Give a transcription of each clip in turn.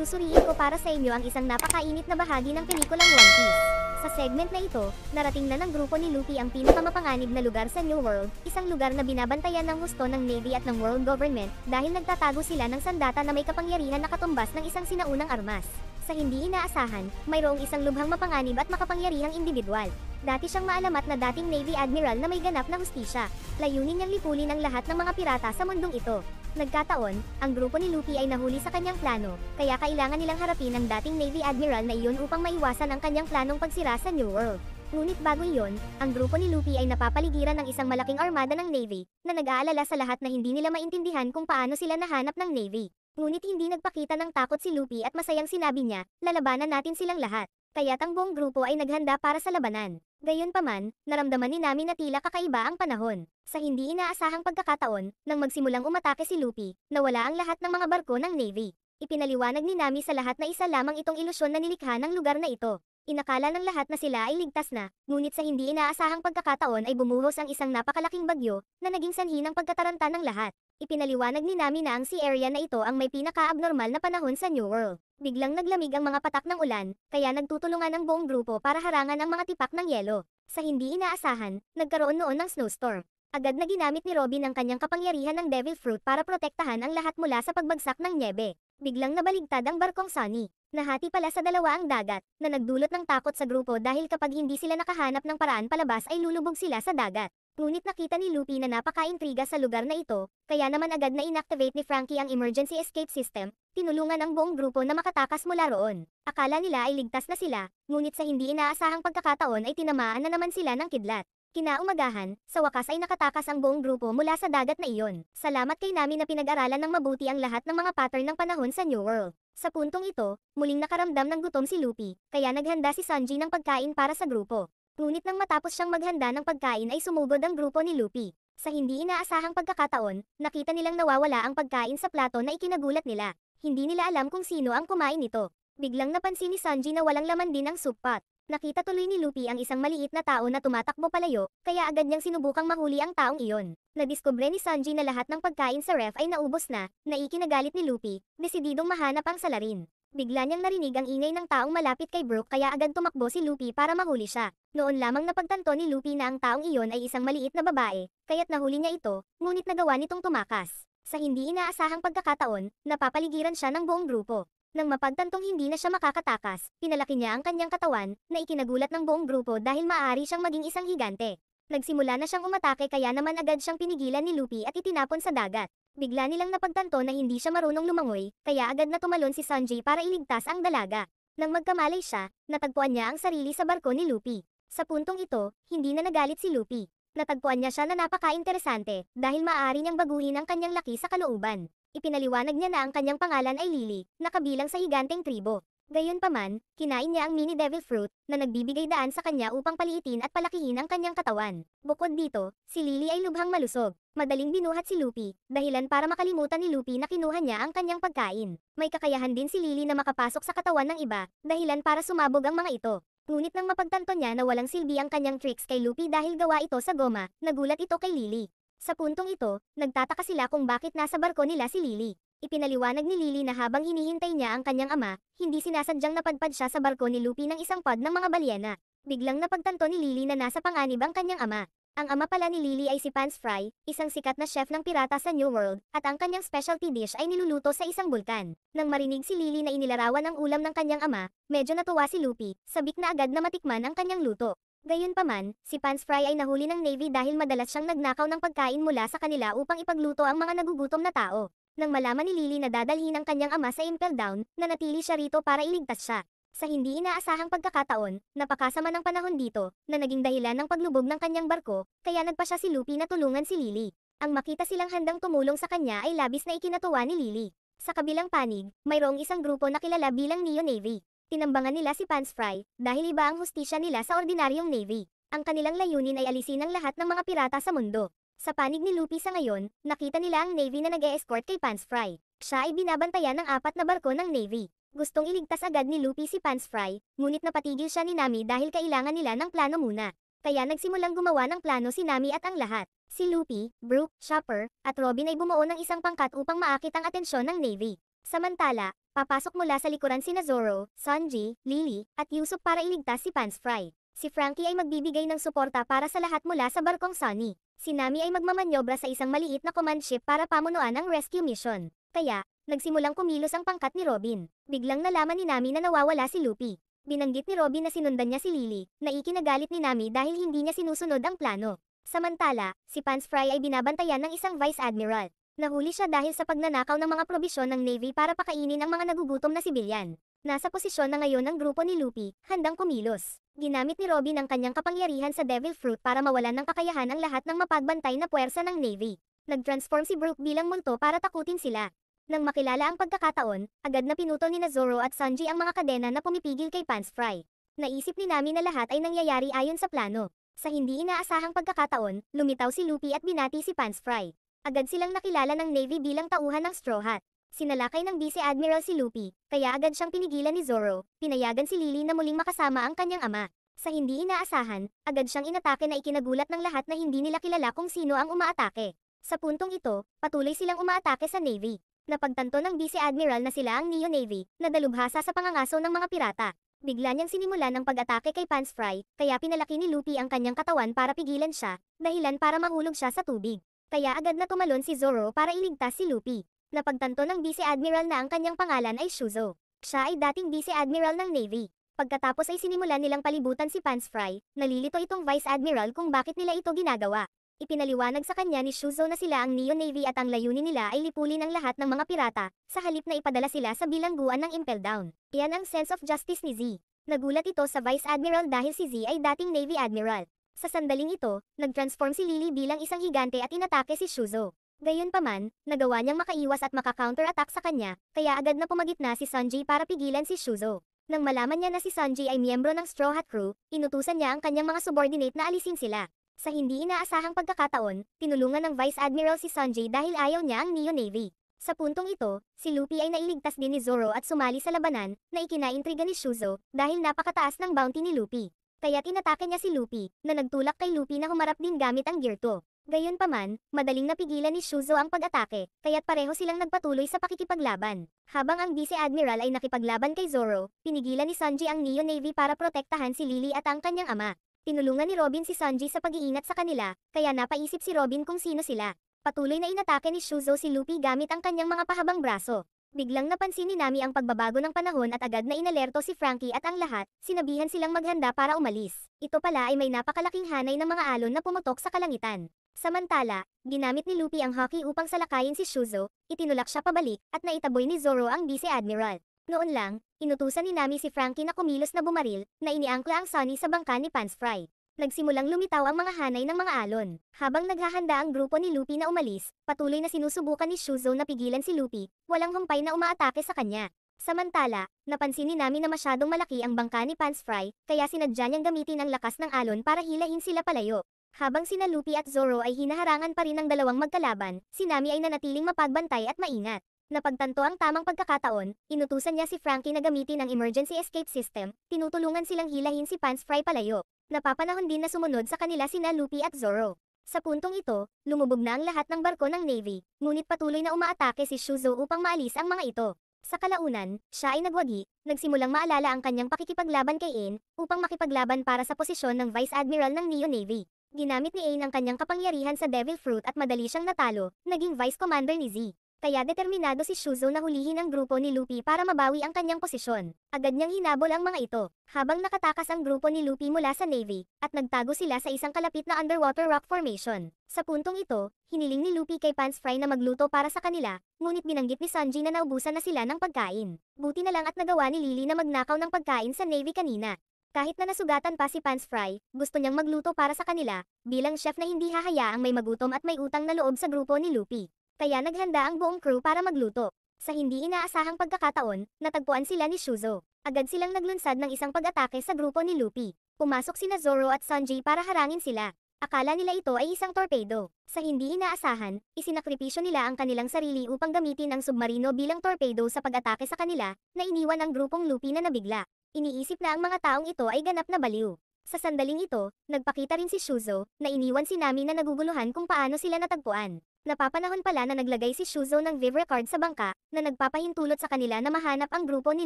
susuriin ko para sa inyo ang isang napakainit na bahagi ng pelikulang One Piece. Sa segment na ito, narating na ng grupo ni Luffy ang pinakamapanganib na lugar sa New World, isang lugar na binabantayan ng husto ng Navy at ng World Government dahil nagtatago sila ng sandata na may kapangyarihan na katumbas ng isang sinaunang armas. Sa hindi inaasahan, mayroong isang lubhang mapanganib at makapangyarihang individual. Dati siyang maalamat na dating Navy Admiral na may ganap na hustisya. Layunin niyang lipulin ang lahat ng mga pirata sa mundong ito. Nagkataon, ang grupo ni Luffy ay nahuli sa kanyang plano, kaya kailangan nilang harapin ang dating Navy Admiral na iyon upang maiwasan ang kanyang planong pagsira sa New World. Ngunit bago iyon, ang grupo ni Luffy ay napapaligiran ng isang malaking armada ng Navy, na nag-aalala sa lahat na hindi nila maintindihan kung paano sila nahanap ng Navy. Ngunit hindi nagpakita ng takot si Luffy at masayang sinabi niya, lalabanan natin silang lahat. Kaya't ang buong grupo ay naghanda para sa labanan. Gayunpaman, naramdaman ni Nami na tila kakaiba ang panahon. Sa hindi inaasahang pagkakataon, nang magsimulang umatake si Luffy, nawala ang lahat ng mga barko ng Navy. Ipinaliwanag ni Nami sa lahat na isa lamang itong ilusyon na nilikha ng lugar na ito. Inakala ng lahat na sila ay ligtas na, ngunit sa hindi inaasahang pagkakataon ay bumuhos ang isang napakalaking bagyo na naging sanhi ng pagkataranta ng lahat. Ipinaliwanag ni Nami na ang sea area na ito ang may pinaka-abnormal na panahon sa New World. Biglang naglamig ang mga patak ng ulan, kaya nagtutulungan ang buong grupo para harangan ang mga tipak ng yelo. Sa hindi inaasahan, nagkaroon noon ng snowstorm. Agad na ginamit ni Robin ang kanyang kapangyarihan ng Devil Fruit para protektahan ang lahat mula sa pagbagsak ng nyebe. Biglang nabaligtad ang barkong Sunny. Nahati pala sa dalawa ang dagat, na nagdulot ng takot sa grupo dahil kapag hindi sila nakahanap ng paraan palabas ay lulubog sila sa dagat. Ngunit nakita ni Luffy na napaka-intriga sa lugar na ito, kaya naman agad na inactivate ni Franky ang emergency escape system, tinulungan ang buong grupo na makatakas mula roon. Akala nila ay ligtas na sila, ngunit sa hindi inaasahang pagkakataon ay tinamaan na naman sila ng kidlat. Kinaumagahan, sa wakas ay nakatakas ang buong grupo mula sa dagat na iyon. Salamat kay Nami na pinag-aralan ng mabuti ang lahat ng mga pattern ng panahon sa New World. Sa puntong ito, muling nakaramdam ng gutom si Luffy, kaya naghanda si Sanji ng pagkain para sa grupo. Ngunit nang matapos siyang maghanda ng pagkain ay sumugod ang grupo ni Luffy. Sa hindi inaasahang pagkakataon, nakita nilang nawawala ang pagkain sa plato na ikinagulat nila. Hindi nila alam kung sino ang kumain nito. Biglang napansin ni Sanji na walang laman din ang soup pot. Nakita tuloy ni Luffy ang isang maliit na tao na tumatakbo palayo, kaya agad niyang sinubukang mahuli ang taong iyon. Nadiskubre ni Sanji na lahat ng pagkain sa ref ay naubos na, naikinagalit ni Luffy, desididong mahanap ang salarin. Bigla niyang narinig ang ingay ng taong malapit kay Brook kaya agad tumakbo si Luffy para mahuli siya. Noon lamang napagtanto ni Luffy na ang taong iyon ay isang maliit na babae, kaya't nahuli niya ito, ngunit nagawa nitong tumakas. Sa hindi inaasahang pagkakataon, napapaligiran siya ng buong grupo. Nang mapagtantong hindi na siya makakatakas, pinalaki niya ang kanyang katawan, na ikinagulat ng buong grupo dahil maaari siyang maging isang higante. Nagsimula na siyang umatake kaya naman agad siyang pinigilan ni Luffy at itinapon sa dagat. Bigla nilang napagtanto na hindi siya marunong lumangoy, kaya agad na tumalon si Sanji para iligtas ang dalaga. Nang magkamalay siya, natagpuan niya ang sarili sa barko ni Luffy. Sa puntong ito, hindi na nagalit si Luffy. Natagpuan niya siya na napaka-interesante, dahil maaari niyang baguhin ang kanyang laki sa kalooban. Ipinaliwanag niya na ang kanyang pangalan ay Lily, na kabilang sa higanteng tribo. Gayunpaman, kinain niya ang mini devil fruit, na nagbibigay daan sa kanya upang paliitin at palakihin ang kanyang katawan. Bukod dito, si Lily ay lubhang malusog. Madaling binuhat si Luffy, dahilan para makalimutan ni Luffy na kinuha niya ang kanyang pagkain. May kakayahan din si Lily na makapasok sa katawan ng iba, dahilan para sumabog ang mga ito. Ngunit nang mapagtanto niya na walang silbi ang kanyang tricks kay Luffy dahil gawa ito sa goma, nagulat ito kay Lily. Sa puntong ito, nagtataka sila kung bakit nasa barko nila si Lily. Ipinaliwanag ni Lily na habang hinihintay niya ang kanyang ama, hindi sinasadyang napadpad siya sa barko ni Luffy ng isang pod ng mga balyena. Biglang napagtanto ni Lily na nasa panganib ang kanyang ama. Ang ama pala ni Lily ay si Pans Fry, isang sikat na chef ng pirata sa New World, at ang kanyang specialty dish ay niluluto sa isang bulkan. Nang marinig si Lily na inilarawan ang ulam ng kanyang ama, medyo natuwa si Luffy, sabik na agad na matikman ang kanyang luto. Gayunpaman, si Pans Fry ay nahuli ng Navy dahil madalas siyang nagnakaw ng pagkain mula sa kanila upang ipagluto ang mga nagugutom na tao. Nang malaman ni Lily na dadalhin ang kanyang ama sa Impel Down, nanatili siya rito para iligtas siya. Sa hindi inaasahang pagkakataon, napakasama ng panahon dito, na naging dahilan ng paglubog ng kanyang barko, kaya nagpa siya si Luffy na tulungan si Lily. Ang makita silang handang tumulong sa kanya ay labis na ikinatuwa ni Lily. Sa kabilang panig, mayroong isang grupo na kilala bilang Neo Navy. Tinambangan nila si Pans Fry, dahil iba ang hustisya nila sa ordinaryong Navy. Ang kanilang layunin ay alisin ang lahat ng mga pirata sa mundo. Sa panig ni Luffy sa ngayon, nakita nila ang Navy na nag-e-escort kay Pans Fry. Siya ay binabantayan ng 4 na barko ng Navy. Gustong iligtas agad ni Luffy si Pans Fry, ngunit napatigil siya ni Nami dahil kailangan nila ng plano muna. Kaya nagsimulang gumawa ng plano si Nami at ang lahat. Si Luffy, Brook, Chopper, at Robin ay bumuo ng isang pangkat upang maakit ang atensyon ng Navy. Samantala, papasok mula sa likuran sina Zoro, Sanji, Lily, at Usopp para iligtas si Pants Fry. Si Frankie ay magbibigay ng suporta para sa lahat mula sa barkong Sunny. Si Nami ay magmamanyobra sa isang maliit na command ship para pamunuan ang rescue mission. Kaya, nagsimulang kumilos ang pangkat ni Robin. Biglang nalaman ni Nami na nawawala si Luffy. Binanggit ni Robin na sinundan niya si Lily, na ikinagalit ni Nami dahil hindi niya sinusunod ang plano. Samantala, si Pants Fry ay binabantayan ng isang Vice Admiral. Nahuli siya dahil sa pagnanakaw ng mga probisyon ng Navy para pakainin ang mga nagugutom na sibilyan. Nasa posisyon na ngayon ang grupo ni Luffy, handang kumilos. Ginamit ni Robin ang kanyang kapangyarihan sa Devil Fruit para mawalan ng kakayahan ang lahat ng mapagbantay na puwersa ng Navy. Nag-transform si Brook bilang multo para takutin sila. Nang makilala ang pagkakataon, agad na pinutol ni Zoro at Sanji ang mga kadena na pumipigil kay Pants Fry. Naisip ni Nami na lahat ay nangyayari ayon sa plano. Sa hindi inaasahang pagkakataon, lumitaw si Luffy at binati si Pants Fry. Agad silang nakilala ng Navy bilang tauhan ng Straw Hat. Sinalakay ng Vice Admiral si Luffy, kaya agad siyang pinigilan ni Zoro, pinayagan si Lily na muling makasama ang kanyang ama. Sa hindi inaasahan, agad siyang inatake na ikinagulat ng lahat na hindi nila kilala kung sino ang umaatake. Sa puntong ito, patuloy silang umaatake sa Navy. Napagtanto ng Vice Admiral na sila ang Neo Navy, na dalubhasa sa pangangaso ng mga pirata. Bigla niyang sinimulan ang pag-atake kay Pants Fry, kaya pinalaki ni Luffy ang kanyang katawan para pigilan siya, dahilan para mahulog siya sa tubig. Kaya agad na tumalon si Zoro para iligtas si Luffy. Napagtanto ng Vice Admiral na ang kanyang pangalan ay Shuzo. Siya ay dating Vice Admiral ng Navy. Pagkatapos ay sinimulan nilang palibutan si Pants Fry, nalilito itong Vice Admiral kung bakit nila ito ginagawa. Ipinaliwanag sa kanya ni Shuzo na sila ang Neo Navy at ang layunin nila ay lipulin ang lahat ng mga pirata, sa halip na ipadala sila sa bilangguan ng Impel Down. Iyan ang sense of justice ni Z. Nagulat ito sa Vice Admiral dahil si Z ay dating Navy Admiral. Sa sandaling ito, nag-transform si Lily bilang isang higante at inatake si Shuzo. Gayunpaman, nagawa niyang makaiwas at maka-counter-attack sa kanya, kaya agad na pumagitna si Sanji para pigilan si Shuzo. Nang malaman niya na si Sanji ay miyembro ng Straw Hat Crew, inutusan niya ang kanyang mga subordinate na alisin sila. Sa hindi inaasahang pagkakataon, tinulungan ng Vice Admiral si Sanji dahil ayaw niya ang Neo Navy. Sa puntong ito, si Luffy ay nailigtas din ni Zoro at sumali sa labanan, na ikinaintriga ni Shuzo, dahil napakataas ng bounty ni Luffy. Kaya tinatake niya si Luffy, na nagtulak kay Luffy na humarap din gamit ang Gear 2. Gayunpaman, madaling napigilan ni Shuzo ang pag-atake, kaya't pareho silang nagpatuloy sa pakikipaglaban. Habang ang Vice Admiral ay nakipaglaban kay Zoro, pinigilan ni Sanji ang Neo Navy para protektahan si Lily at ang kanyang ama. Tinulungan ni Robin si Sanji sa pag-iingat sa kanila, kaya napaisip si Robin kung sino sila. Patuloy na inatake ni Shuzo si Luffy gamit ang kanyang mga pahabang braso. Biglang napansin ni Nami ang pagbabago ng panahon at agad na inalerto si Frankie at ang lahat, sinabihan silang maghanda para umalis. Ito pala ay may napakalaking hanay ng mga alon na pumutok sa kalangitan. Samantala, ginamit ni Luffy ang hockey upang salakayin si Shuzo, itinulak siya pabalik, at naitaboy ni Zoro ang Vice Admiral. Noon lang, inutusan ni Nami si Frankie na kumilos na bumaril, na iniangkla ang Sunny sa bangka ni Pants Fry. Nagsimulang lumitaw ang mga hanay ng mga alon. Habang naghahanda ang grupo ni Luffy na umalis, patuloy na sinusubukan ni Shuzo na pigilan si Luffy, walang humpay na umaatake sa kanya. Samantala, napansin ni Nami na masyadong malaki ang bangka ni Pants Fry, kaya sinadya niyang gamitin ang lakas ng alon para hilahin sila palayo. Habang sina Luffy at Zoro ay hinaharangan pa rin ng dalawang magkalaban, si Nami ay nanatiling mapagbantay at maingat. Napagtanto ang tamang pagkakataon, inutusan niya si Frankie na gamitin ang emergency escape system, tinutulungan silang hilahin si Pants Fry palayo. Napapanahon din na sumunod sa kanila sina Luffy at Zoro. Sa puntong ito, lumubog na ang lahat ng barko ng Navy, ngunit patuloy na umaatake si Shuzo upang maalis ang mga ito. Sa kalaunan, siya ay nagwagi, nagsimulang maalala ang kanyang pakikipaglaban kay Ain, upang makipaglaban para sa posisyon ng Vice Admiral ng Neo Navy. Ginamit ni Ain ang kanyang kapangyarihan sa Devil Fruit at madali siyang natalo, naging Vice Commander ni Z. Kaya determinado si Shuzo na hulihin ang grupo ni Luffy para mabawi ang kanyang posisyon. Agad niyang hinabol ang mga ito, habang nakatakas ang grupo ni Luffy mula sa Navy, at nagtago sila sa isang kalapit na underwater rock formation. Sa puntong ito, hiniling ni Luffy kay Pants Fry na magluto para sa kanila, ngunit binanggit ni Sanji na naubusan na sila ng pagkain. Buti na lang at nagawa ni Lily na magnakaw ng pagkain sa Navy kanina. Kahit na nasugatan pa si Pants Fry, gusto niyang magluto para sa kanila, bilang chef na hindi hahayaang may magutom at may utang na loob sa grupo ni Luffy. Kaya naghanda ang buong crew para magluto. Sa hindi inaasahang pagkakataon, natagpuan sila ni Shuzo. Agad silang naglunsad ng isang pag-atake sa grupo ni Luffy. Pumasok sina Zoro at Sanji para harangin sila. Akala nila ito ay isang torpedo. Sa hindi inaasahan, isinakripisyo nila ang kanilang sarili upang gamitin ang submarino bilang torpedo sa pag-atake sa kanila, na iniwan ang grupong Luffy na nabigla. Iniisip na ang mga taong ito ay ganap na baliw. Sa sandaling ito, nagpakita rin si Shuzo, na iniwan si Nami na naguguluhan kung paano sila natagpuan. Napapanahon pala na naglagay si Shuzo ng Vivre card sa bangka, na nagpapahintulot sa kanila na mahanap ang grupo ni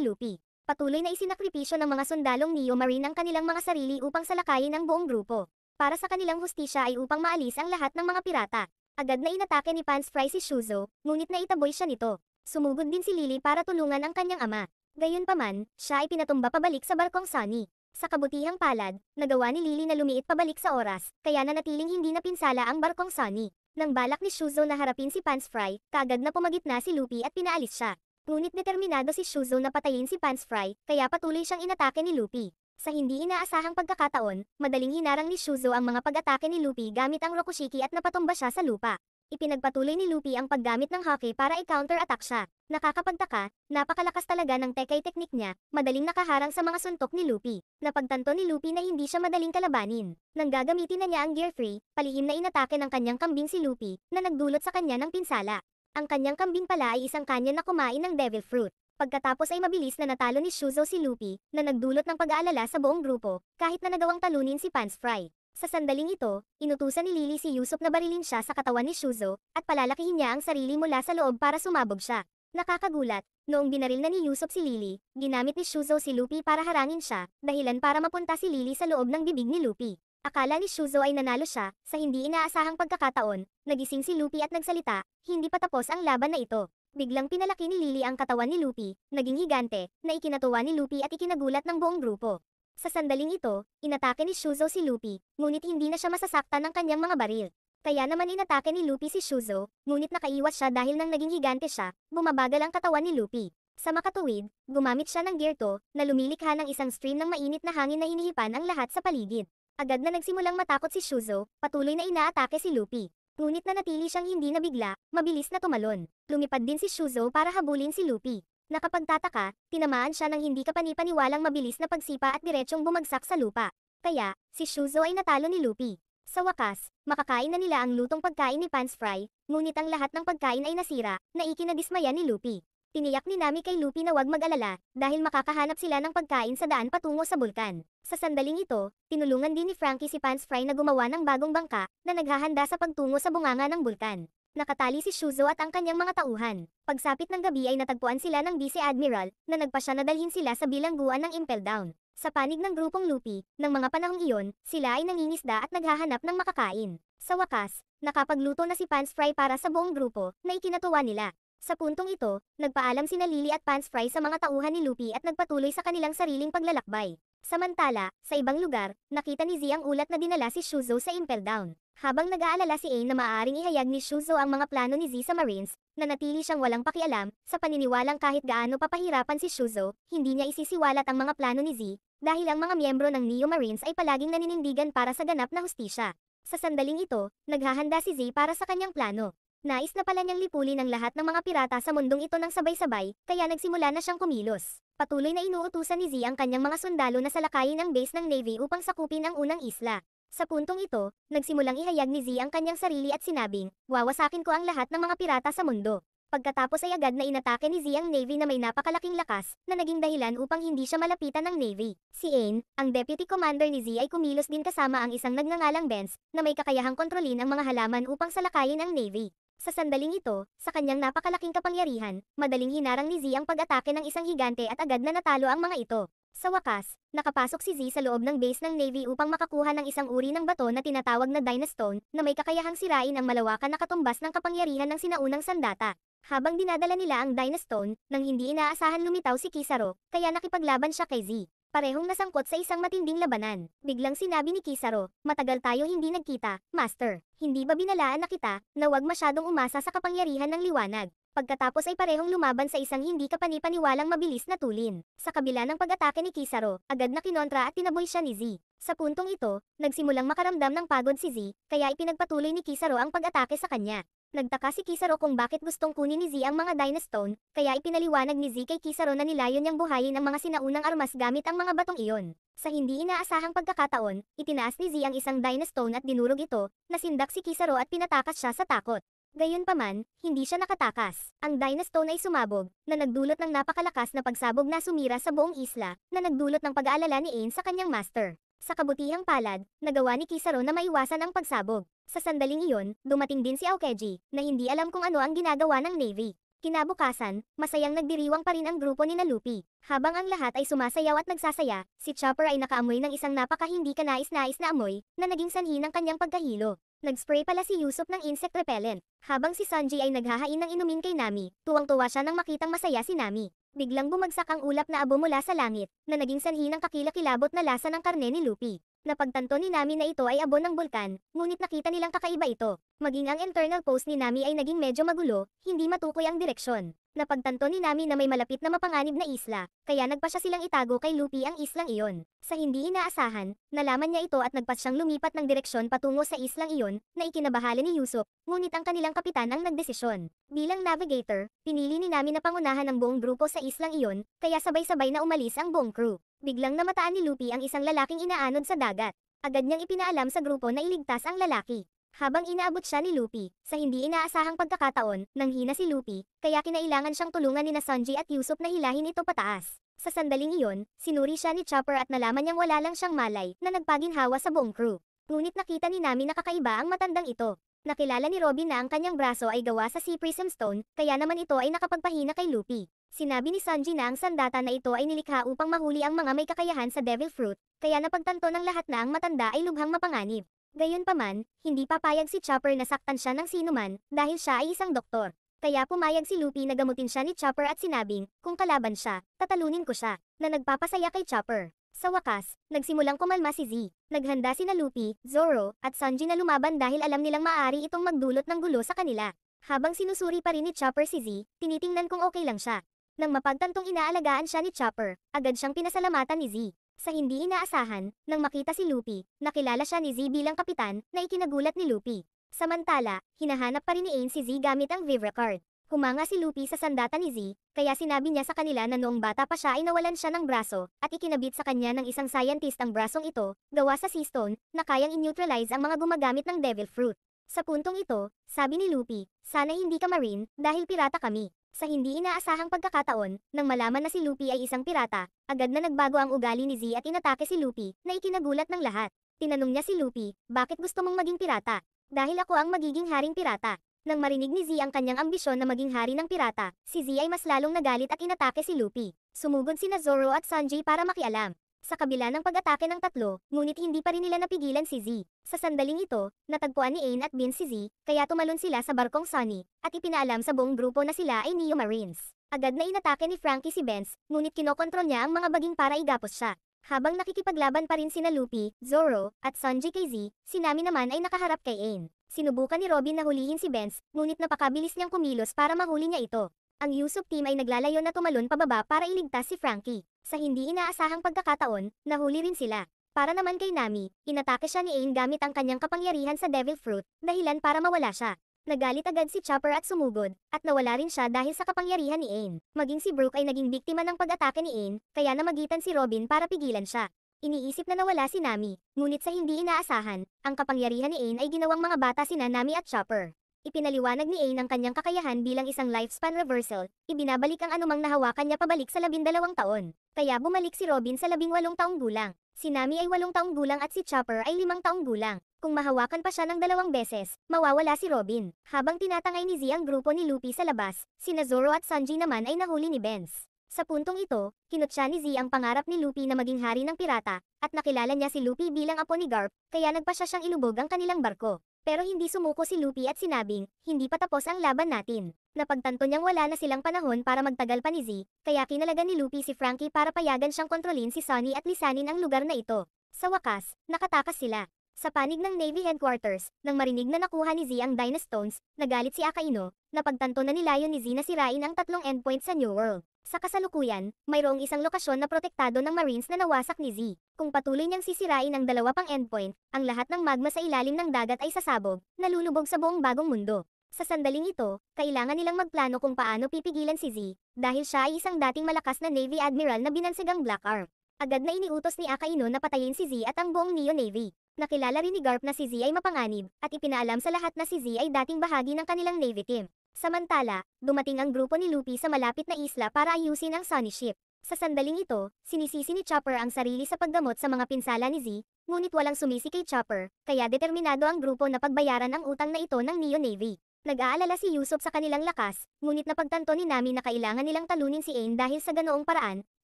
Luffy. Patuloy na isinakripisyo ng mga sundalong Neo Marine ang kanilang mga sarili upang salakayin ang buong grupo. Para sa kanilang hustisya ay upang maalis ang lahat ng mga pirata. Agad na inatake ni Pants Fry si Shuzo, ngunit naitaboy siya nito. Sumugod din si Lily para tulungan ang kanyang ama. Gayunpaman, siya ay pinatumba pabalik sa barkong Sunny. Sa kabutihang palad, nagawa ni Lily na lumiit pabalik sa oras, kaya nanatiling hindi napinsala ang barkong Sunny. Nang balak ni Shuzo na harapin si Pants Fry, kaagad na pumagitna si Luffy at pinaalis siya. Ngunit determinado si Shuzo na patayin si Pants Fry, kaya patuloy siyang inatake ni Luffy. Sa hindi inaasahang pagkakataon, madaling hinarang ni Shuzo ang mga pag-atake ni Luffy gamit ang Rokushiki at napatumba siya sa lupa. Ipinagpatuloy ni Luffy ang paggamit ng Haki para i-counter-attack siya. Nakakapagtaka, napakalakas talaga ng Tekkei technique niya, madaling nakaharang sa mga suntok ni Luffy. Napagtanto ni Luffy na hindi siya madaling kalabanin. Nang gagamitin na niya ang Gear 3, palihim na inatake ng kanyang kambing si Luffy, na nagdulot sa kanya ng pinsala. Ang kanyang kambing pala ay isang kanya na kumain ng Devil Fruit. Pagkatapos ay mabilis na natalo ni Shuzo si Luffy, na nagdulot ng pag-aalala sa buong grupo, kahit na nagawang talunin si Pants Fry. Sa sandaling ito, inutusan ni Lily si Usopp na barilin siya sa katawan ni Shuzo, at palalakihin niya ang sarili mula sa loob para sumabog siya. Nakakagulat, noong binaril na ni Usopp si Lily, ginamit ni Shuzo si Luffy para harangin siya, dahilan para mapunta si Lily sa loob ng bibig ni Luffy. Akala ni Shuzo ay nanalo siya, sa hindi inaasahang pagkakataon, nagising si Luffy at nagsalita, hindi pa tapos ang laban na ito. Biglang pinalaki ni Lily ang katawan ni Luffy, naging higante, na ikinatuwa ni Luffy at ikinagulat ng buong grupo. Sa sandaling ito, inatake ni Shuzo si Luffy, ngunit hindi na siya masasaktan ng kanyang mga baril. Kaya naman inatake ni Luffy si Shuzo, ngunit nakaiwas siya dahil nang naging higante siya, bumabagal ang katawan ni Luffy. Sa makatuwid, gumamit siya ng Gear 2, na lumilikha ng isang stream ng mainit na hangin na hinihipan ang lahat sa paligid. Agad na nagsimulang matakot si Shuzo, patuloy na inaatake si Luffy. Ngunit nanatili siyang hindi nabigla, mabilis na tumalon. Lumipad din si Shuzo para habulin si Luffy. Nakapagtataka, tinamaan siya ng hindi kapani-paniwalang mabilis na pagsipa at diretsyong bumagsak sa lupa. Kaya, si Shuzo ay natalo ni Luffy. Sa wakas, makakain na nila ang lutong pagkain ni Pants Fry, ngunit ang lahat ng pagkain ay nasira, na ikinadismaya ni Luffy. Tiniyak ni Nami kay Luffy na wag mag-alala, dahil makakahanap sila ng pagkain sa daan patungo sa bulkan. Sa sandaling ito, tinulungan din ni Frankie si Pants Fry na gumawa ng bagong bangka, na naghahanda sa pagtungo sa bunganga ng bulkan. Nakatali si Shuzo at ang kanyang mga tauhan. Pagsapit ng gabi ay natagpuan sila ng Vice Admiral, na nagpasya na dalhin sila sa bilangguan ng Impel Down. Sa panig ng grupong Luffy, ng mga panahong iyon, sila ay nangingisda at naghahanap ng makakain. Sa wakas, nakapagluto na si Pants Fry para sa buong grupo, na ikinatuwa nila. Sa puntong ito, nagpaalam sina Lily at Pants Fry sa mga tauhan ni Luffy at nagpatuloy sa kanilang sariling paglalakbay. Samantala, sa ibang lugar, nakita ni Z ang ulat na dinala si Shuzo sa Impel Down. Habang nag-aalala si Aang na maaaring ihayag ni Shuzo ang mga plano ni Z sa Marines, nanatili siyang walang pakialam, sa paniniwalang kahit gaano papahirapan si Shuzo, hindi niya isisiwalat ang mga plano ni Z, dahil ang mga miyembro ng Neo Marines ay palaging naninindigan para sa ganap na hustisya. Sa sandaling ito, naghahanda si Z para sa kanyang plano. Nais na pala niyang lipulin ang lahat ng mga pirata sa mundong ito ng sabay-sabay, kaya nagsimula na siyang kumilos. Patuloy na inuutusan ni Z ang kanyang mga sundalo na salakayin ang base ng Navy upang sakupin ang unang isla. Sa puntong ito, nagsimulang ihayag ni Z ang kanyang sarili at sinabing, wawasakin ko ang lahat ng mga pirata sa mundo. Pagkatapos ay agad na inatake ni Z ang Navy na may napakalaking lakas, na naging dahilan upang hindi siya malapitan ng Navy. Si Aang, ang deputy commander ni Z ay kumilos din kasama ang isang nagngangalang Benz, na may kakayahang kontrolin ang mga halaman upang salakayin ang Navy. Sa sandaling ito, sa kanyang napakalaking kapangyarihan, madaling hinarang ni Z ang pag-atake ng isang higante at agad na natalo ang mga ito. Sa wakas, nakapasok si Z sa loob ng base ng Navy upang makakuha ng isang uri ng bato na tinatawag na Dynastone, na may kakayahang sirain ang malawakan na katumbas ng kapangyarihan ng sinaunang sandata. Habang dinadala nila ang Dynastone, nang hindi inaasahan lumitaw si Kisaro, kaya nakipaglaban siya kay Z. Parehong nasangkot sa isang matinding labanan. Biglang sinabi ni Kisaro, matagal tayo hindi nagkita, Master. Hindi ba binalaan na kita, na wag masyadong umasa sa kapangyarihan ng liwanag? Pagkatapos ay parehong lumaban sa isang hindi kapani-paniwalang mabilis na tulin. Sa kabila ng pag-atake ni Kisaro, agad na kinontra at tinaboy siya ni Z. Sa puntong ito, nagsimulang makaramdam ng pagod si Z, kaya ipinagpatuloy ni Kisaro ang pag-atake sa kanya. Nagtaka si Kisaro kung bakit gustong kunin ni Z ang mga Dynastone, kaya ipinaliwanag ni Z kay Kisaro na nilayon niyang buhayin ang mga sinaunang armas gamit ang mga batong iyon. Sa hindi inaasahang pagkakataon, itinaas ni Z ang isang Dynastone at dinurog ito, nasindak si Kisaro at pinatakas siya sa takot. Gayunpaman, hindi siya nakatakas. Ang Dynastone ay sumabog, na nagdulot ng napakalakas na pagsabog na sumira sa buong isla, na nagdulot ng pag-aalala ni Aang sa kanyang master. Sa kabutihang palad, nagawa ni Kizaru na maiwasan ang pagsabog. Sa sandaling iyon, dumating din si Aokiji, na hindi alam kung ano ang ginagawa ng Navy. Kinabukasan, masayang nagdiriwang pa rin ang grupo ni Luffy. Habang ang lahat ay sumasayaw at nagsasaya, si Chopper ay nakaamoy ng isang napaka-hindi kanais-nais na amoy, na naging sanhi ng kanyang pagkahilo. Nag-spray pala si Usopp ng insect repellent. Habang si Sanji ay naghahain ng inumin kay Nami, tuwang-tuwa siya nang makitang masaya si Nami. Biglang bumagsak ang ulap na abo mula sa langit, na naging sanhi ng kakilakilabot na lasa ng karne ni Luffy. Napagtanto ni Nami na ito ay abo ng bulkan, ngunit nakita nilang kakaiba ito. Maging ang internal post ni Nami ay naging medyo magulo, hindi matukoy ang direksyon. Napagtanto ni Nami na may malapit na mapanganib na isla, kaya nagpa siya silang itago kay Luffy ang islang iyon. Sa hindi inaasahan, nalaman niya ito at nagpas siyang lumipat ng direksyon patungo sa islang iyon, na ikinabahala ni Usopp, ngunit ang kanilang kapitan ang nagdesisyon. Bilang navigator, pinili ni Nami na pangunahan ang buong grupo sa islang iyon, kaya sabay-sabay na umalis ang buong crew. Biglang namataan ni Luffy ang isang lalaking inaanod sa dagat. Agad niyang ipinaalam sa grupo na iligtas ang lalaki. Habang inaabot siya ni Luffy, sa hindi inaasahang pagkakataon, nanghina si Luffy, kaya kinailangan siyang tulungan ni Sanji at Usopp na hilahin ito pataas. Sa sandaling iyon, sinuri siya ni Chopper at nalaman niyang wala lang siyang malay na nagpaginhawa sa buong crew. Ngunit nakita ni Nami na kakaiba ang matandang ito. Nakilala ni Robin na ang kanyang braso ay gawa sa Sea Prism Stone, kaya naman ito ay nakapagpahina kay Luffy. Sinabi ni Sanji na ang sandata na ito ay nilikha upang mahuli ang mga may kakayahan sa Devil Fruit, kaya napagtanto ng lahat na ang matanda ay lubhang mapanganib. Gayunpaman, hindi papayag si Chopper na saktan siya ng sinuman dahil siya ay isang doktor. Kaya pumayag si Luffy na gamutin siya ni Chopper at sinabing, kung kalaban siya, tatalunin ko siya, na nagpapasaya kay Chopper. Sa wakas, nagsimulang kumalma si Z. Naghanda sina Luffy, Zoro, at Sanji na lumaban dahil alam nilang maaari itong magdulot ng gulo sa kanila. Habang sinusuri pa rin ni Chopper si Z, tinitingnan kung okay lang siya. Nang mapagtantong inaalagaan siya ni Chopper, agad siyang pinasalamatan ni Z. Sa hindi inaasahan, nang makita si Luffy, nakilala siya ni Z bilang kapitan, na ikinagulat ni Luffy. Samantala, hinahanap pa rin ni Ain si Z gamit ang Vivre Card. Humanga si Luffy sa sandata ni Z, kaya sinabi niya sa kanila na noong bata pa siya ay nawalan siya ng braso, at ikinabit sa kanya ng isang scientist ang brasong ito, gawa sa Sea Stone, na kayang in-neutralize ang mga gumagamit ng Devil Fruit. Sa puntong ito, sabi ni Luffy, sana hindi ka marine, dahil pirata kami. Sa hindi inaasahang pagkakataon, nang malaman na si Luffy ay isang pirata, agad na nagbago ang ugali ni Z at inatake si Luffy, na ikinagulat ng lahat. Tinanong niya si Luffy, bakit gusto mong maging pirata? Dahil ako ang magiging haring pirata. Nang marinig ni Z ang kanyang ambisyon na maging hari ng pirata, si Z ay mas lalong nagalit at inatake si Luffy. Sumugod sina Zoro at Sanji para makialam. Sa kabila ng pag-atake ng tatlo, ngunit hindi pa rin nila napigilan si Z. Sa sandaling ito, natagpuan ni Ain at Bin si Z, kaya tumalon sila sa barkong Sunny, at ipinaalam sa buong grupo na sila ay Neo Marines. Agad na inatake ni Franky si Benz, ngunit kinokontrol niya ang mga baging para igapos siya. Habang nakikipaglaban pa rin sina Luffy, Zoro, at Sanji kay Z, si Nami naman ay nakaharap kay Ain. Sinubukan ni Robin na hulihin si Benz, ngunit napakabilis niyang kumilos para mahuli niya ito. Ang Usopp team ay naglalayo na tumalon pababa para iligtas si Franky. Sa hindi inaasahang pagkakataon, nahuli rin sila. Para naman kay Nami, inatake siya ni Ain gamit ang kanyang kapangyarihan sa Devil Fruit, dahilan para mawala siya. Nagalit agad si Chopper at sumugod, at nawala rin siya dahil sa kapangyarihan ni Ain. Maging si Brook ay naging biktima ng pag-atake ni Ain, kaya namagitan si Robin para pigilan siya. Iniisip na nawala si Nami, ngunit sa hindi inaasahan, ang kapangyarihan ni Ain ay ginawang mga bata sina Nami at Chopper. Ipinaliwanag ni Ain ang kanyang kakayahan bilang isang lifespan reversal, ibinabalik ang anumang nahawakan niya pabalik sa 12 taon. Kaya bumalik si Robin sa 18 taong gulang. Si Nami ay 8 taong gulang at si Chopper ay 5 taong gulang. Kung mahawakan pa siya ng 2 beses, mawawala si Robin. Habang tinatangay ni Z ang grupo ni Luffy sa labas, sina Zoro at Sanji naman ay nahuli ni Benz. Sa puntong ito, kinutya ni Z ang pangarap ni Luffy na maging hari ng pirata, at nakilala niya si Luffy bilang apo ni Garp, kaya nagpa siya siyang ilubog ang kanilang barko. Pero hindi sumuko si Luffy at sinabing, hindi pa tapos ang laban natin. Napagtanto niyang wala na silang panahon para magtagal pa ni Z, kaya kinalagan ni Luffy si Franky para payagan siyang kontrolin si Sunny at lisanin ang lugar na ito. Sa wakas, nakatakas sila. Sa panig ng Navy Headquarters, nang marinig na nakuha ni Z ang Dynastones, nagalit si Akaino, napagtanto na nilayon ni Z na sirain ang 3 endpoints sa New World. Sa kasalukuyan, mayroong isang lokasyon na protektado ng Marines na nawasak ni Z. Kung patuloy niyang sisirain ang 2 pang endpoint, ang lahat ng magma sa ilalim ng dagat ay sasabog, nalulubog sa buong bagong mundo. Sa sandaling ito, kailangan nilang magplano kung paano pipigilan si Z, dahil siya ay isang dating malakas na Navy Admiral na binansagang Black Ark. Agad na iniutos ni Akaino na patayin si Z at ang buong Neo Navy. Nakilala rin ni Garp na si Z ay mapanganib, at ipinaalam sa lahat na si Z ay dating bahagi ng kanilang Navy team. Samantala, dumating ang grupo ni Luffy sa malapit na isla para ayusin ang Sunny Ship. Sa sandaling ito, sinisisi ni Chopper ang sarili sa paggamot sa mga pinsala ni Z, ngunit walang sumisi kay Chopper, kaya determinado ang grupo na pagbayaran ang utang na ito ng Neo Navy. Nag-aalala si Yusuf sa kanilang lakas, ngunit napagtanto ni Nami na kailangan nilang talunin si Aang dahil sa ganoong paraan,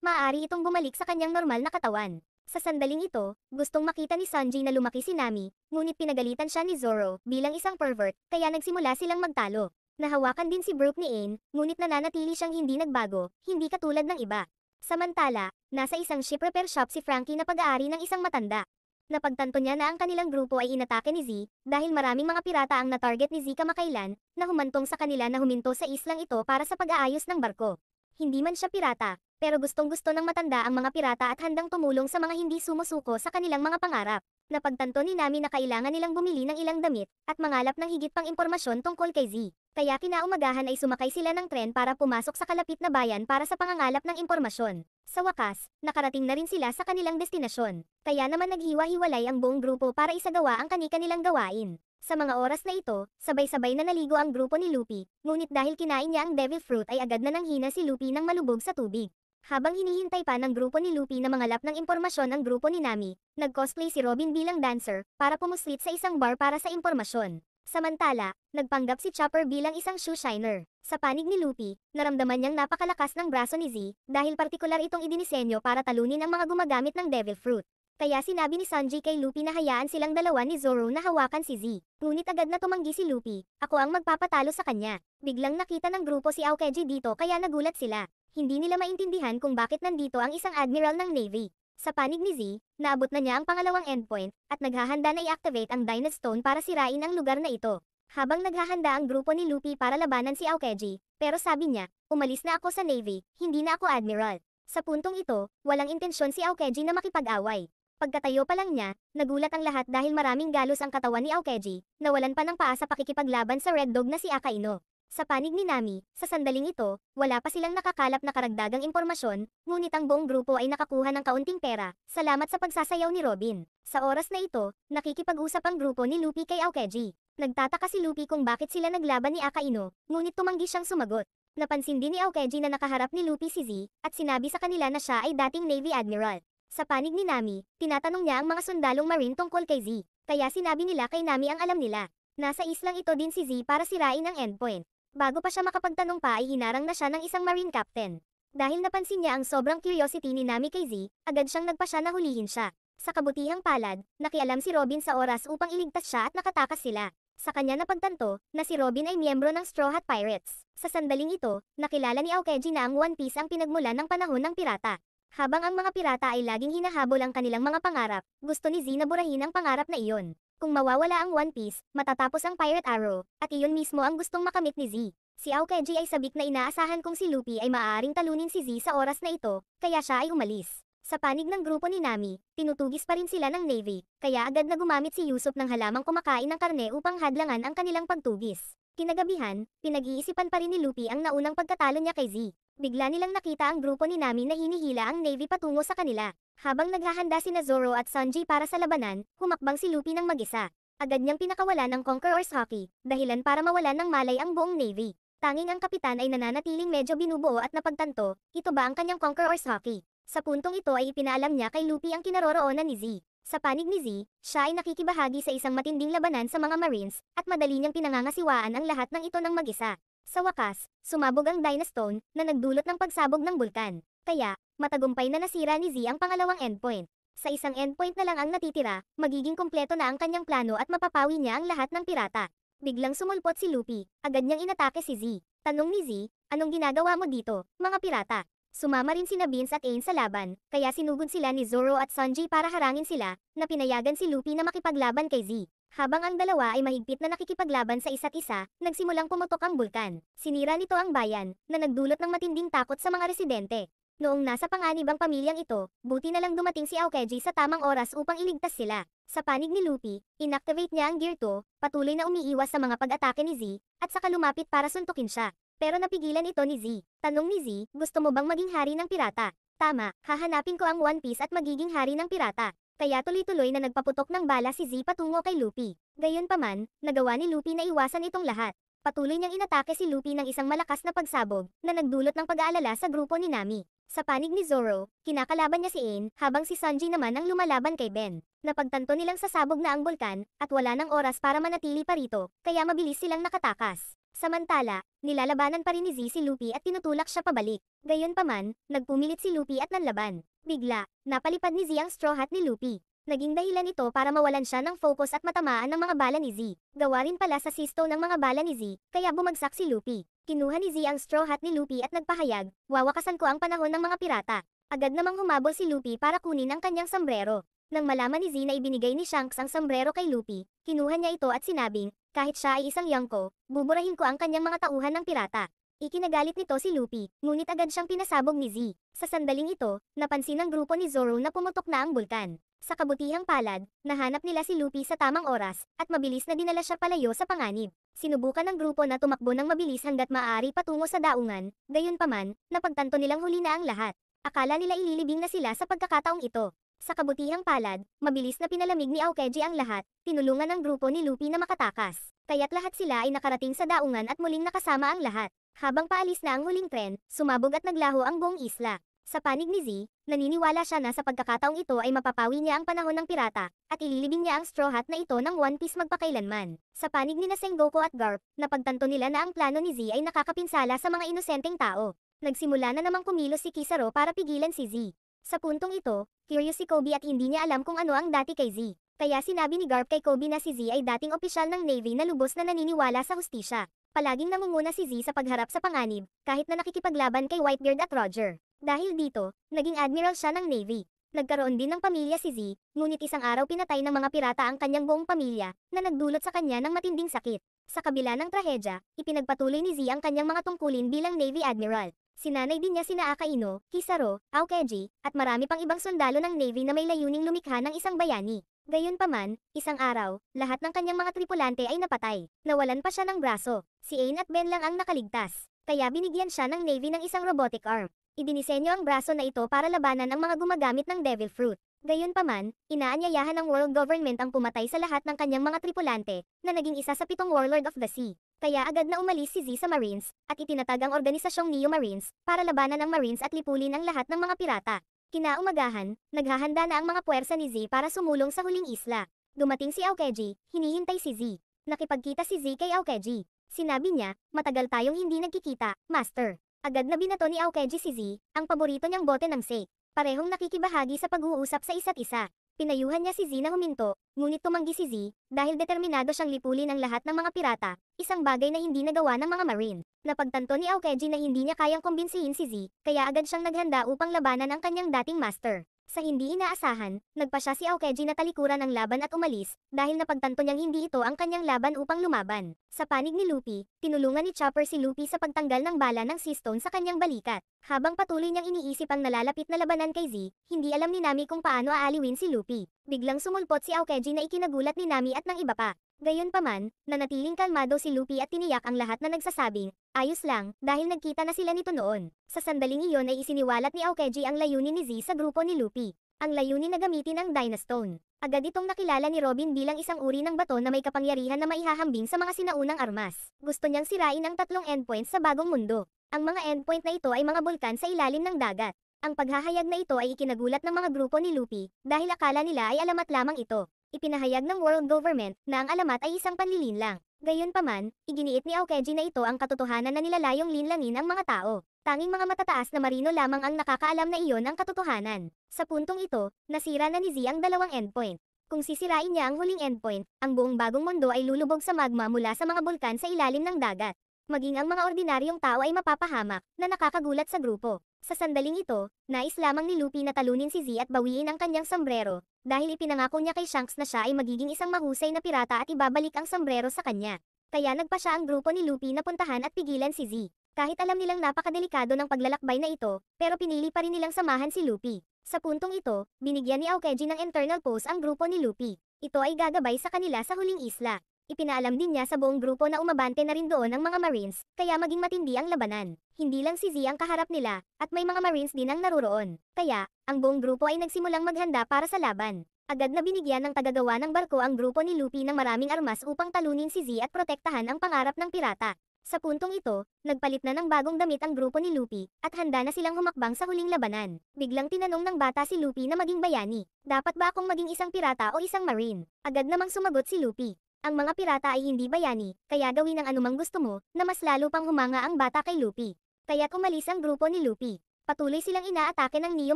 maaari itong bumalik sa kanyang normal na katawan. Sa sandaling ito, gustong makita ni Sanji na lumaki si Nami, ngunit pinagalitan siya ni Zoro bilang isang pervert, kaya nagsimula silang magtalo. Nahawakan din si Brook ni Aang, ngunit nananatili siyang hindi nagbago, hindi katulad ng iba. Samantala, nasa isang ship repair shop si Frankie na pag-aari ng isang matanda. Napagtanto niya na ang kanilang grupo ay inatake ni Z, dahil maraming mga pirata ang na-target ni Z kamakailan, na humantong sa kanila na huminto sa islang ito para sa pag-aayos ng barko. Hindi man siya pirata, pero gustong-gusto ng matanda ang mga pirata at handang tumulong sa mga hindi sumusuko sa kanilang mga pangarap. Napagtanto ni Nami na kailangan nilang bumili ng ilang damit, at mangalap ng higit pang impormasyon tungkol kay Z. Kaya kinaumagahan ay sumakay sila ng tren para pumasok sa kalapit na bayan para sa pangangalap ng impormasyon. Sa wakas, nakarating na rin sila sa kanilang destinasyon. Kaya naman naghiwa-hiwalay ang buong grupo para isagawa ang kani-kanilang gawain. Sa mga oras na ito, sabay-sabay na naligo ang grupo ni Luffy, ngunit dahil kinain niya ang devil fruit ay agad na nanghina si Luffy nang malubog sa tubig. Habang hinihintay pa ng grupo ni Luffy na mangalap ng impormasyon ang grupo ni Nami, nag-cosplay si Robin bilang dancer para pumuslit sa isang bar para sa impormasyon. Samantala, nagpanggap si Chopper bilang isang shoe shiner. Sa panig ni Luffy, naramdaman niyang napakalakas ng braso ni Z dahil partikular itong idinisenyo para talunin ang mga gumagamit ng devil fruit. Kaya sinabi ni Sanji kay Luffy na hayaan silang dalawa ni Zoro na hawakan si Z. Ngunit agad na tumanggi si Luffy, ako ang magpapatalo sa kanya. Biglang nakita ng grupo si Aokiji dito kaya nagulat sila. Hindi nila maintindihan kung bakit nandito ang isang admiral ng Navy. Sa panig ni Z, naabot na niya ang pangalawang endpoint, at naghahanda na i-activate ang Dynastone para sirain ang lugar na ito. Habang naghahanda ang grupo ni Luffy para labanan si Aokiji, pero sabi niya, umalis na ako sa Navy, hindi na ako admiral. Sa puntong ito, walang intensyon si Aokiji na makipag-away. Pagkatayo pa lang niya, nagulat ang lahat dahil maraming galos ang katawan ni Aokiji, nawalan pa ng paa sa pakikipaglaban sa Red Dog na si Akaino. Sa panig ni Nami, sa sandaling ito, wala pa silang nakakalap na karagdagang impormasyon, ngunit ang buong grupo ay nakakuha ng kaunting pera, salamat sa pagsasayaw ni Robin. Sa oras na ito, nakikipag-usap ang grupo ni Luffy kay Aokiji. Nagtataka si Luffy kung bakit sila naglaban ni Akaino, ngunit tumanggi siyang sumagot. Napansin din ni Aokiji na nakaharap ni Luffy si Z, at sinabi sa kanila na siya ay dating Navy Admiral. Sa panig ni Nami, tinatanong niya ang mga sundalong marine tungkol kay Z, kaya sinabi nila kay Nami ang alam nila. Nasa islang ito din si Z para sirain ang endpoint. Bago pa siya makapagtanong pa ay hinarang na siya ng isang marine captain. Dahil napansin niya ang sobrang curiosity ni Nami kay Z, agad siyang nagpasya na hulihin siya. Sa kabutihang palad, nakialam si Robin sa oras upang iligtas siya at nakatakas sila. Sa kanya napagtanto, na si Robin ay miyembro ng Straw Hat Pirates. Sa sandaling ito, nakilala ni Aokiji na ang One Piece ang pinagmula ng panahon ng pirata. Habang ang mga pirata ay laging hinahabol ang kanilang mga pangarap, gusto ni Z na burahin ang pangarap na iyon. Kung mawawala ang One Piece, matatapos ang Pirate Arrow, at iyon mismo ang gustong makamit ni Z. Si Aokiji ay sabik na inaasahan kung si Luffy ay maaaring talunin si Z sa oras na ito, kaya siya ay umalis. Sa panig ng grupo ni Nami, tinutugis pa rin sila ng Navy, kaya agad na gumamit si Usopp ng halamang kumakain ng karne upang hadlangan ang kanilang pagtugis. Kinagabihan, pinag-iisipan pa rin ni Luffy ang naunang pagkatalo niya kay Z. Bigla nilang nakita ang grupo ni Nami na hinihila ang Navy patungo sa kanila. Habang naghahanda sina Zoro at Sanji para sa labanan, humakbang si Luffy ng mag-isa. Agad niyang pinakawalan ng Conqueror's Haki, dahilan para mawalan ng malay ang buong Navy. Tanging ang kapitan ay nananatiling medyo binubuo at napagtanto, ito ba ang kanyang Conqueror's Haki? Sa puntong ito ay ipinaalam niya kay Luffy ang kinaroroonan ni Z. Sa panig ni Z, siya ay nakikibahagi sa isang matinding labanan sa mga Marines, at madali niyang pinangangasiwaan ang lahat ng ito ng mag-isa. Sa wakas, sumabog ang Dynastone, na nagdulot ng pagsabog ng bulkan. Kaya, matagumpay na nasira ni Z ang pangalawang endpoint. Sa isang endpoint na lang ang natitira, magiging kumpleto na ang kanyang plano at mapapawi niya ang lahat ng pirata. Biglang sumulpot si Luffy, agad niyang inatake si Z. Tanong ni Z, anong ginagawa mo dito, mga pirata? Sumama rin sina Vince at Aang sa laban, kaya sinugod sila ni Zoro at Sanji para harangin sila, na pinayagan si Luffy na makipaglaban kay Z. Habang ang dalawa ay mahigpit na nakikipaglaban sa isa't isa, nagsimulang pumutok ang bulkan. Sinira nito ang bayan, na nagdulot ng matinding takot sa mga residente. Noong nasa panganib ang pamilyang ito, buti na lang dumating si Aokiji sa tamang oras upang iligtas sila. Sa panig ni Luffy, inactivate niya ang Gear 2, patuloy na umiiwas sa mga pag-atake ni Z, at saka lumapit para suntukin siya. Pero napigilan ito ni Z. Tanong ni Z, gusto mo bang maging hari ng pirata? Tama, hahanapin ko ang One Piece at magiging hari ng pirata. Kaya tuloy-tuloy na nagpaputok ng bala si Z patungo kay Luffy. Gayunpaman, nagawa ni Luffy na iwasan itong lahat. Patuloy niyang inatake si Luffy ng isang malakas na pagsabog, na nagdulot ng pag-aalala sa grupo ni Nami. Sa panig ni Zoro, kinakalaban niya si Ain, habang si Sanji naman ang lumalaban kay Ben. Napagtanto nilang sasabog na ang bulkan, at wala ng oras para manatili pa rito, kaya mabilis silang nakatakas. Samantala, nilalabanan pa rin ni Z si Luffy at tinutulak siya pabalik. Gayunpaman, nagpumilit si Luffy at nanlaban. Bigla, napalipad ni Z ang straw hat ni Luffy. Naging dahilan ito para mawalan siya ng focus at matamaan ng mga bala ni Z. Gawa rin pala sa sisto ng mga bala ni Z, kaya bumagsak si Luffy. Kinuha ni Z ang straw hat ni Luffy at nagpahayag, wawakasan ko ang panahon ng mga pirata. Agad namang humabol si Luffy para kunin ang kanyang sombrero. Nang malaman ni Z na ibinigay ni Shanks ang sombrero kay Luffy, kinuha niya ito at sinabing, kahit siya ay isang Yonko, buburahin ko ang kanyang mga tauhan ng pirata. Ikinagalit nito si Luffy, ngunit agad siyang pinasabog ni Z. Sa sandaling ito, napansin ng grupo ni Zoro na pumutok na ang bulkan. Sa kabutihang palad, nahanap nila si Luffy sa tamang oras, at mabilis na dinala siya palayo sa panganib. Sinubukan ng grupo na tumakbo ng mabilis hanggat maaari patungo sa daungan, gayunpaman, napagtanto nilang huli na ang lahat. Akala nila ililibing na sila sa pagkakataong ito. Sa kabutihang palad, mabilis na pinalamig ni Aokiji ang lahat, tinulungan ng grupo ni Luffy na makatakas. Kaya't lahat sila ay nakarating sa daungan at muling nakasama ang lahat. Habang paalis na ang huling tren, sumabog at naglaho ang buong isla. Sa panig ni Z, naniniwala siya na sa pagkakataong ito ay mapapawi niya ang panahon ng pirata, at ililibing niya ang straw hat na ito ng One Piece magpakailanman. Sa panig ni Sengoku at Garp, napagtanto nila na ang plano ni Z ay nakakapinsala sa mga inosenteng tao. Nagsimula na namang kumilos si Kizaru para pigilan si Z. Sa puntong ito, curious si Kobe at hindi niya alam kung ano ang dati kay Z. Kaya sinabi ni Garp kay Kobe na si Z ay dating opisyal ng Navy na lubos na naniniwala sa hustisya. Palaging nangunguna si Z sa pagharap sa panganib, kahit na nakikipaglaban kay Whitebeard at Roger. Dahil dito, naging admiral siya ng Navy. Nagkaroon din ng pamilya si Z, ngunit isang araw pinatay ng mga pirata ang kanyang buong pamilya, na nagdulot sa kanya ng matinding sakit. Sa kabila ng trahedya, ipinagpatuloy ni Z ang kanyang mga tungkulin bilang Navy Admiral. Sinanay din niya sina Akaino, Kizaru, Aokiji, at marami pang ibang sundalo ng Navy na may layuning lumikha ng isang bayani. Gayunpaman, isang araw, lahat ng kanyang mga tripulante ay napatay. Nawalan pa siya ng braso. Si Ain at Ben lang ang nakaligtas. Kaya binigyan siya ng Navy ng isang robotic arm. Idinisenyo ang braso na ito para labanan ang mga gumagamit ng Devil Fruit. Gayunpaman, inaanyayahan ng world government ang pumatay sa lahat ng kanyang mga tripulante, na naging isa sa 7 Warlord of the Sea. Kaya agad na umalis si Z sa Marines, at itinatag ang organisasyong Neo Marines, para labanan ang Marines at lipulin ang lahat ng mga pirata. Kinaumagahan, naghahanda na ang mga puwersa ni Z para sumulong sa huling isla. Dumating si Aokiji, hinihintay si Z. Nakipagkita si Z kay Aokiji. Sinabi niya, matagal tayong hindi nagkikita, Master. Agad na binato ni Aokiji si Z, ang paborito niyang bote ng sake. Parehong nakikibahagi sa pag-uusap sa isa't isa. Pinayuhan niya si Z na huminto, ngunit tumanggi si Z, dahil determinado siyang lipulin ang lahat ng mga pirata, isang bagay na hindi nagawa ng mga Marine. Napagtanto ni Aokiji na hindi niya kayang kumbinsihin si Z, kaya agad siyang naghanda upang labanan ang kanyang dating master. Sa hindi inaasahan, nagpa siya si Aokiji na talikuran ng laban at umalis, dahil napagtanto niyang hindi ito ang kanyang laban upang lumaban. Sa panig ni Luffy, tinulungan ni Chopper si Luffy sa pagtanggal ng bala ng sea stone sa kanyang balikat. Habang patuloy niyang iniisip ang nalalapit na labanan kay Z, hindi alam ni Nami kung paano aaliwin si Luffy. Biglang sumulpot si Aokiji na ikinagulat ni Nami at ng iba pa. Gayunpaman, nanatiling kalmado si Luffy at tiniyak ang lahat na nagsasabing, ayos lang, dahil nagkita na sila nito noon. Sa sandaling iyon ay isiniwalat ni Aokiji ang layunin ni Z sa grupo ni Luffy. Ang layunin na gamitin ang Dynastone. Agad itong nakilala ni Robin bilang isang uri ng bato na may kapangyarihan na maihahambing sa mga sinaunang armas. Gusto niyang sirain ang 3 endpoints sa bagong mundo. Ang mga endpoint na ito ay mga bulkan sa ilalim ng dagat. Ang paghahayag na ito ay ikinagulat ng mga grupo ni Luffy, dahil akala nila ay alamat lamang ito. Ipinahayag ng world government na ang alamat ay isang panlilin lang. Gayunpaman, iginiit ni Aokiji na ito ang katotohanan na nilalayong linlangin ang mga tao. Tanging mga matataas na marino lamang ang nakakaalam na iyon ang katotohanan. Sa puntong ito, nasira na ni Z ang 2 endpoint. Kung sisirain niya ang huling endpoint, ang buong bagong mundo ay lulubog sa magma mula sa mga bulkan sa ilalim ng dagat. Maging ang mga ordinaryong tao ay mapapahamak, na nakakagulat sa grupo. Sa sandaling ito, nais lamang ni Luffy na talunin si Z at bawiin ang kanyang sombrero, dahil ipinangako niya kay Shanks na siya ay magiging isang mahusay na pirata at ibabalik ang sombrero sa kanya. Kaya nagpa siya ang grupo ni Luffy na puntahan at pigilan si Z. Kahit alam nilang napakadelikado ng paglalakbay na ito, pero pinili pa rin nilang samahan si Luffy. Sa puntong ito, binigyan ni Aokiji ng internal pose ang grupo ni Luffy. Ito ay gagabay sa kanila sa huling isla. Ipinaalam din niya sa buong grupo na umabante na rin doon ang mga Marines, kaya maging matindi ang labanan. Hindi lang si Z ang kaharap nila, at may mga Marines din ang naruroon. Kaya, ang buong grupo ay nagsimulang maghanda para sa laban. Agad na binigyan ng tagagawa ng barko ang grupo ni Luffy ng maraming armas upang talunin si Z at protektahan ang pangarap ng pirata. Sa puntong ito, nagpalit na ng bagong damit ang grupo ni Luffy, at handa na silang humakbang sa huling labanan. Biglang tinanong ng bata si Luffy na maging bayani. Dapat ba akong maging isang pirata o isang marine? Agad namang sumagot si Luffy. Ang mga pirata ay hindi bayani, kaya gawin ang anumang gusto mo, na mas lalo pang humanga ang bata kay Luffy. Kaya't umalis ang grupo ni Luffy. Patuloy silang inaatake ng Neo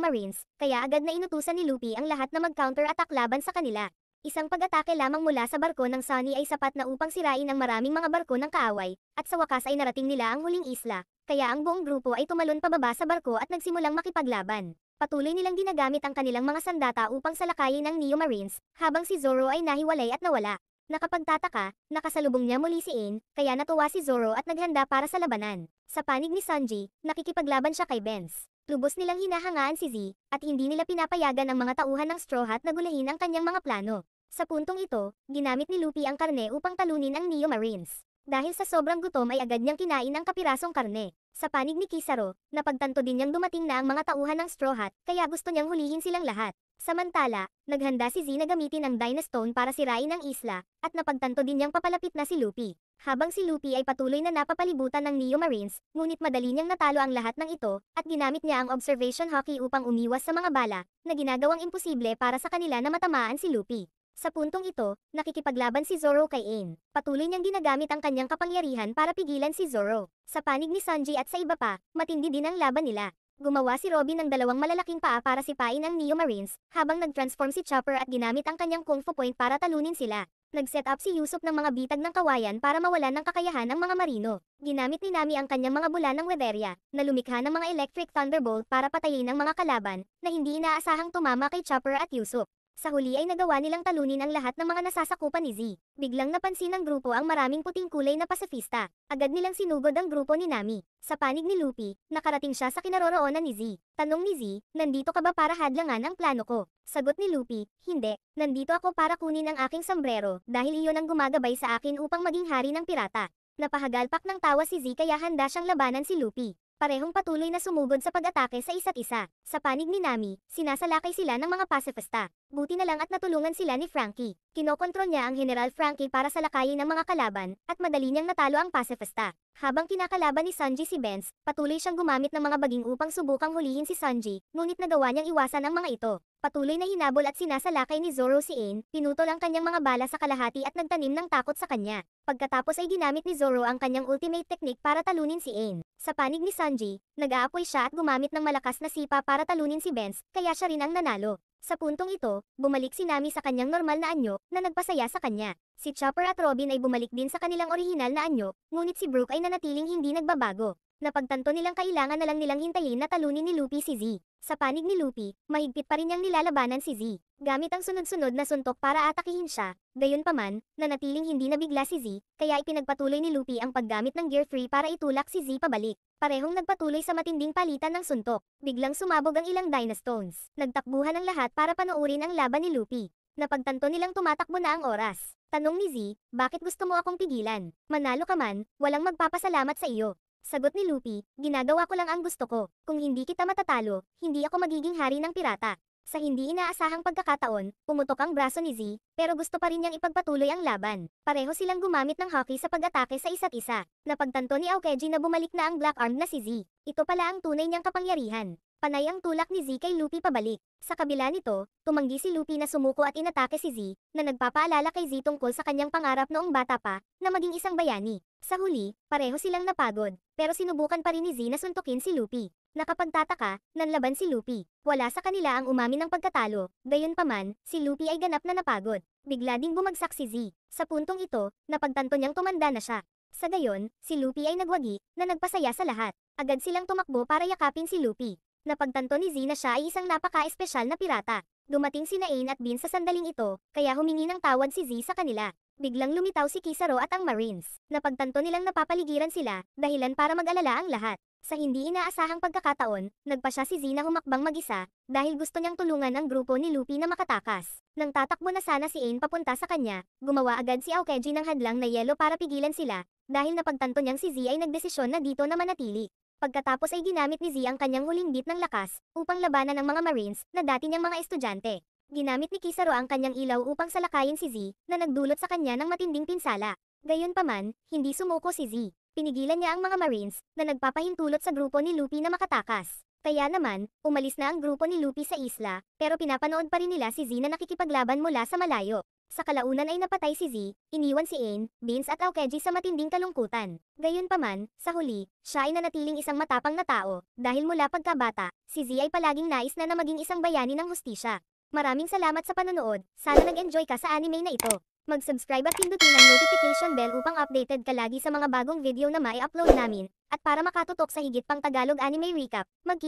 Marines, kaya agad na inutusan ni Luffy ang lahat na mag-counter-attack laban sa kanila. Isang pag-atake lamang mula sa barko ng Sunny ay sapat na upang sirain ang maraming mga barko ng kaaway, at sa wakas ay narating nila ang huling isla, kaya ang buong grupo ay tumalon pababa sa barko at nagsimulang makipaglaban. Patuloy nilang ginagamit ang kanilang mga sandata upang salakayin ang Neo Marines, habang si Zoro ay nahiwalay at nawala. Nakapagtataka, nakasalubong niya muli si Ain, kaya natuwa si Zoro at naghanda para sa labanan. Sa panig ni Sanji, nakikipaglaban siya kay Benz. Lubos nilang hinahangaan si Z, at hindi nila pinapayagan ang mga tauhan ng Straw Hat na gulahin ang kanyang mga plano. Sa puntong ito, ginamit ni Luffy ang karne upang talunin ang Neo Marines. Dahil sa sobrang gutom ay agad niyang kinain ang kapirasong karne. Sa panig ni Kizaru, napagtanto din niyang dumating na ang mga tauhan ng Straw Hat, kaya gusto niyang hulihin silang lahat. Samantala, naghanda si Z na gamitin ang Dynastone para sirain ang isla, at napagtanto din niyang papalapit na si Luffy. Habang si Luffy ay patuloy na napapalibutan ng Neo Marines, ngunit madali niyang natalo ang lahat ng ito, at ginamit niya ang Observation Haki upang umiwas sa mga bala, na ginagawang imposible para sa kanila na matamaan si Luffy. Sa puntong ito, nakikipaglaban si Zoro kay Ain. Patuloy niyang ginagamit ang kanyang kapangyarihan para pigilan si Zoro. Sa panig ni Sanji at sa iba pa, matindi din ang laban nila. Gumawa si Robin ng dalawang malalaking paa para sipain ang Neo Marines, habang nag-transform si Chopper at ginamit ang kanyang Kung Fu Point para talunin sila. Nag-set up si Usopp ng mga bitag ng kawayan para mawalan ng kakayahan ang mga marino. Ginamit ni Nami ang kanyang mga bula ng Weatheria, na lumikha ng mga Electric Thunderbolt para patayin ang mga kalaban, na hindi inaasahang tumama kay Chopper at Usopp. Sa huli ay nagawa nilang talunin ang lahat ng mga nasasakupan ni Z. Biglang napansin ng grupo ang maraming puting kulay na pasifista. Agad nilang sinugod ang grupo ni Nami. Sa panig ni Luffy, nakarating siya sa kinaroroonan ni Z. Tanong ni Z, nandito ka ba para hadlangan ang plano ko? Sagot ni Luffy, hindi. Nandito ako para kunin ang aking sombrero, dahil iyon ang gumagabay sa akin upang maging hari ng pirata. Napahagalpak ng tawa si Z kaya handa siyang labanan si Luffy. Parehong patuloy na sumugod sa pag-atake sa isa't isa. Sa panig ni Nami, sinasalakay sila ng mga pasifista. Buti na lang at natulungan sila ni Franky. Kinokontrol niya ang General Franky para salakayin ang mga kalaban, at madali niyang natalo ang pasifista. Habang kinakalaban ni Sanji si Benz, patuloy siyang gumamit ng mga baging upang subukang hulihin si Sanji, ngunit nagawa niyang iwasan ang mga ito. Patuloy na hinabol at sinasalakay ni Zoro si Ain, pinutol ang kanyang mga bala sa kalahati at nagtanim ng takot sa kanya. Pagkatapos ay ginamit ni Zoro ang kanyang ultimate technique para talunin si Ain. Sa panig ni Sanji, nag-aapoy siya at gumamit ng malakas na sipa para talunin si Benz, kaya siya rin ang nanalo. Sa puntong ito, bumalik si Nami sa kanyang normal na anyo, na nagpasaya sa kanya. Si Chopper at Robin ay bumalik din sa kanilang orihinal na anyo, ngunit si Brook ay nanatiling hindi nagbabago. Napagtanto nilang kailangan na lang nilang hintayin na talunin ni Luffy si Z. Sa panig ni Luffy, mahigpit pa rin niyang nilalabanan si Z. Gamit ang sunod-sunod na suntok para atakihin siya, gayunpaman, nanatiling hindi nabigla si Z, kaya ipinagpatuloy ni Luffy ang paggamit ng Gear 3 para itulak si Z pabalik. Parehong nagpatuloy sa matinding palitan ng suntok. Biglang sumabog ang ilang Dynastones. Nagtakbuhan ang lahat para panoorin ang laban ni Luffy. Napagtanto nilang tumatakbo na ang oras. Tanong ni Z, bakit gusto mo akong pigilan? Manalo ka man, walang magpapasalamat sa iyo. Sagot ni Luffy, ginagawa ko lang ang gusto ko. Kung hindi kita matatalo, hindi ako magiging hari ng pirata. Sa hindi inaasahang pagkakataon, pumutok ang braso ni Z, pero gusto pa rin niyang ipagpatuloy ang laban. Pareho silang gumamit ng hockey sa pag-atake sa isa't isa. Napagtanto ni Aokiji na bumalik na ang Black Arm na si Z. Ito pala ang tunay niyang kapangyarihan. Panay ang tulak ni Z kay Luffy pabalik. Sa kabila nito, tumanggi si Luffy na sumuko at inatake si Z, na nagpapaalala kay Z tungkol sa kanyang pangarap noong bata pa, na maging isang bayani. Sa huli, pareho silang napagod, pero sinubukan pa rin ni Z na suntukin si Luffy. Nakapagtataka, nanlaban si Luffy. Wala sa kanila ang umamin ng pagkatalo, gayunpaman, si Luffy ay ganap na napagod. Bigla ding bumagsak si Z. Sa puntong ito, napagtanto niyang tumanda na siya. Sa gayon, si Luffy ay nagwagi, na nagpasaya sa lahat. Agad silang tumakbo para yakapin si Luffy. Napagtanto ni Z na siya ay isang napaka-espesyal na pirata. Dumating si Ain at Bean sa sandaling ito, kaya humingi ng tawad si Z sa kanila. Biglang lumitaw si Kizaru at ang Marines. Napagtanto nilang napapaligiran sila, dahilan para mag-alala ang lahat. Sa hindi inaasahang pagkakataon, nagpa siya si Z na humakbang mag-isa, dahil gusto niyang tulungan ang grupo ni Luffy na makatakas. Nang tatakbo na sana si Ain papunta sa kanya, gumawa agad si Aokiji ng hadlang na yelo para pigilan sila, dahil napagtanto niyang si Z ay nagdesisyon na dito na manatili. Pagkatapos ay ginamit ni Z ang kanyang huling bit ng lakas, upang labanan ang mga Marines, na dati niyang mga estudyante. Ginamit ni Kizaru ang kanyang ilaw upang salakayin si Z, na nagdulot sa kanya ng matinding pinsala. Gayunpaman, hindi sumuko si Z. pinigilan niya ang mga Marines na nagpapahintulot sa grupo ni Luffy na makatakas. Kaya naman, umalis na ang grupo ni Luffy sa isla, pero pinapanood pa rin nila si Z na nakikipaglaban mula sa malayo. Sa kalaunan ay napatay si Z, iniwan si Ain, Beans at Aokiji sa matinding kalungkutan. Gayunpaman, sa huli, siya ay nanatiling isang matapang na tao, dahil mula pagkabata, si Z ay palaging nais na maging isang bayani ng hustisya. Maraming salamat sa panonood, sana nag-enjoy ka sa anime na ito. Mag-subscribe at pindutin ang notification bell upang updated ka lagi sa mga bagong video na mai-upload namin, at para makatutok sa higit pang Tagalog anime recap, magkita